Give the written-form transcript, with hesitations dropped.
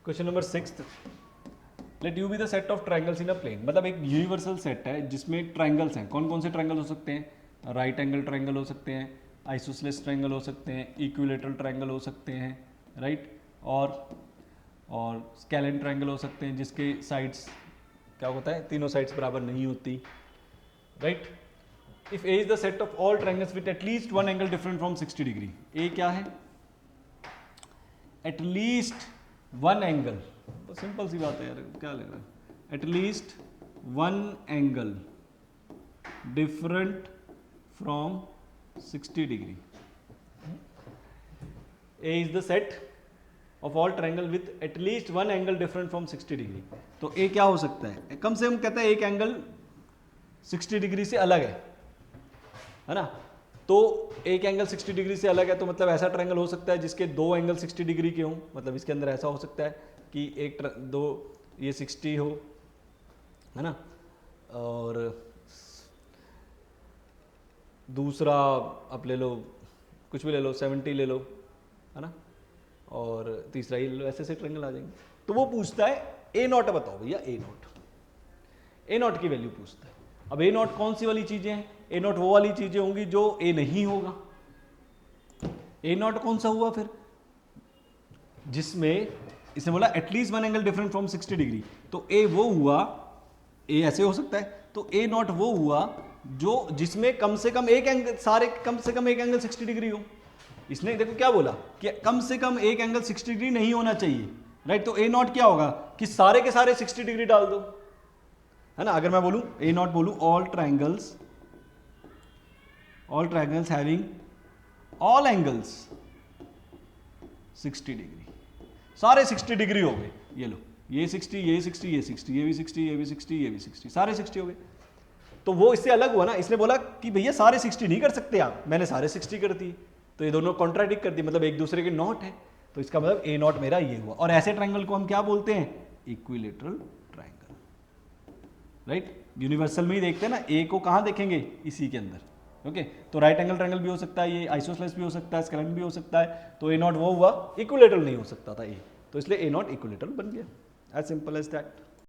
Question number 6, let you be the set of triangles in a plane. मतलब एक universal set है जिसमें triangles हैं। कौन कौन से ट्राइंगल हो सकते हैं? राइट एंगल ट्राइंगल हो सकते हैं, आइसोसेलेस ट्राइंगल हो सकते हैं, इक्विलेटरल ट्राइंगल हो सकते हैं, राइट, और स्केलेन ट्राइंगल हो सकते हैं जिसके साइड्स क्या होता है, तीनों साइड्स बराबर नहीं होती, right. If A is the set of all triangles with at least one angle different from 60 degree. A क्या है? एटलीस्ट वन एंगल, सिंपल सी बात है यार, क्या लग रहा है, at least one angle different from 60 degree. A is the set of all triangle with at least one angle different from 60 degree. तो ए क्या हो सकता है? कम से कम कहता है एक एंगल 60 डिग्री से अलग है ना। तो एक एंगल 60 डिग्री से अलग है, तो मतलब ऐसा ट्रायंगल हो सकता है जिसके दो एंगल 60 डिग्री के हों। मतलब इसके अंदर ऐसा हो सकता है कि दो ये 60 हो, है ना, और दूसरा आप ले लो, कुछ भी ले लो, 70 ले लो, है ना, और तीसरा ये ले लो, ऐसे ऐसे ट्रायंगल आ जाएंगे। तो वो पूछता है ए नॉट बताओ भैया, ए नॉट की वैल्यू पूछता है। अब ए नॉट कौन सी वाली चीजें हैं? ए नॉट वो वाली चीजें होंगी जो ए नहीं होगा। ए नॉट कौन सा हुआ फिर? जिसमें इसने बोला at least one angle different from 60 degree. तो ए वो हुआ, ए ऐसे हो सकता है, तो ए नॉट वो हुआ जो जिसमें कम से कम एक एंगल, सारे कम से कम एक एंगल 60 डिग्री हो। इसने देखो क्या बोला कि कम से कम एक एंगल 60 डिग्री नहीं होना चाहिए, राइट। तो ए नॉट क्या होगा कि सारे के सारे 60 डिग्री डाल दो, है ना। अगर मैं बोलूं ए नॉट बोलूं all triangles having all angles 60 degree, सारे 60 डिग्री हो गए। ये लो, ये 60, ये 60, ये 60, ये भी 60, ये भी 60, ये भी 60, सारे 60 हो गए। तो वो इससे अलग हुआ ना। इसने बोला कि भैया सारे 60 नहीं कर सकते आप, मैंने सारे 60 कर दिए। तो ये दोनों कॉन्ट्राडिक्ट कर दिए, मतलब एक दूसरे के नॉट है। तो इसका मतलब ए नॉट मेरा ये हुआ। और ऐसे ट्राइंगल को हम क्या बोलते हैं? Equilateral triangle, right. यूनिवर्सल में ही देखते हैं ना, ए को कहाँ देखेंगे? इसी के अंदर, ओके। तो राइट एंगल ट्रायंगल भी हो सकता है, ये आइसोसेलेस भी हो सकता है, स्केलेन भी हो सकता है। तो ए नॉट वो हुआ, इक्विलेटरल नहीं हो सकता था ए, तो इसलिए ए नॉट इक्विलेटरल बन गया। As simple as that.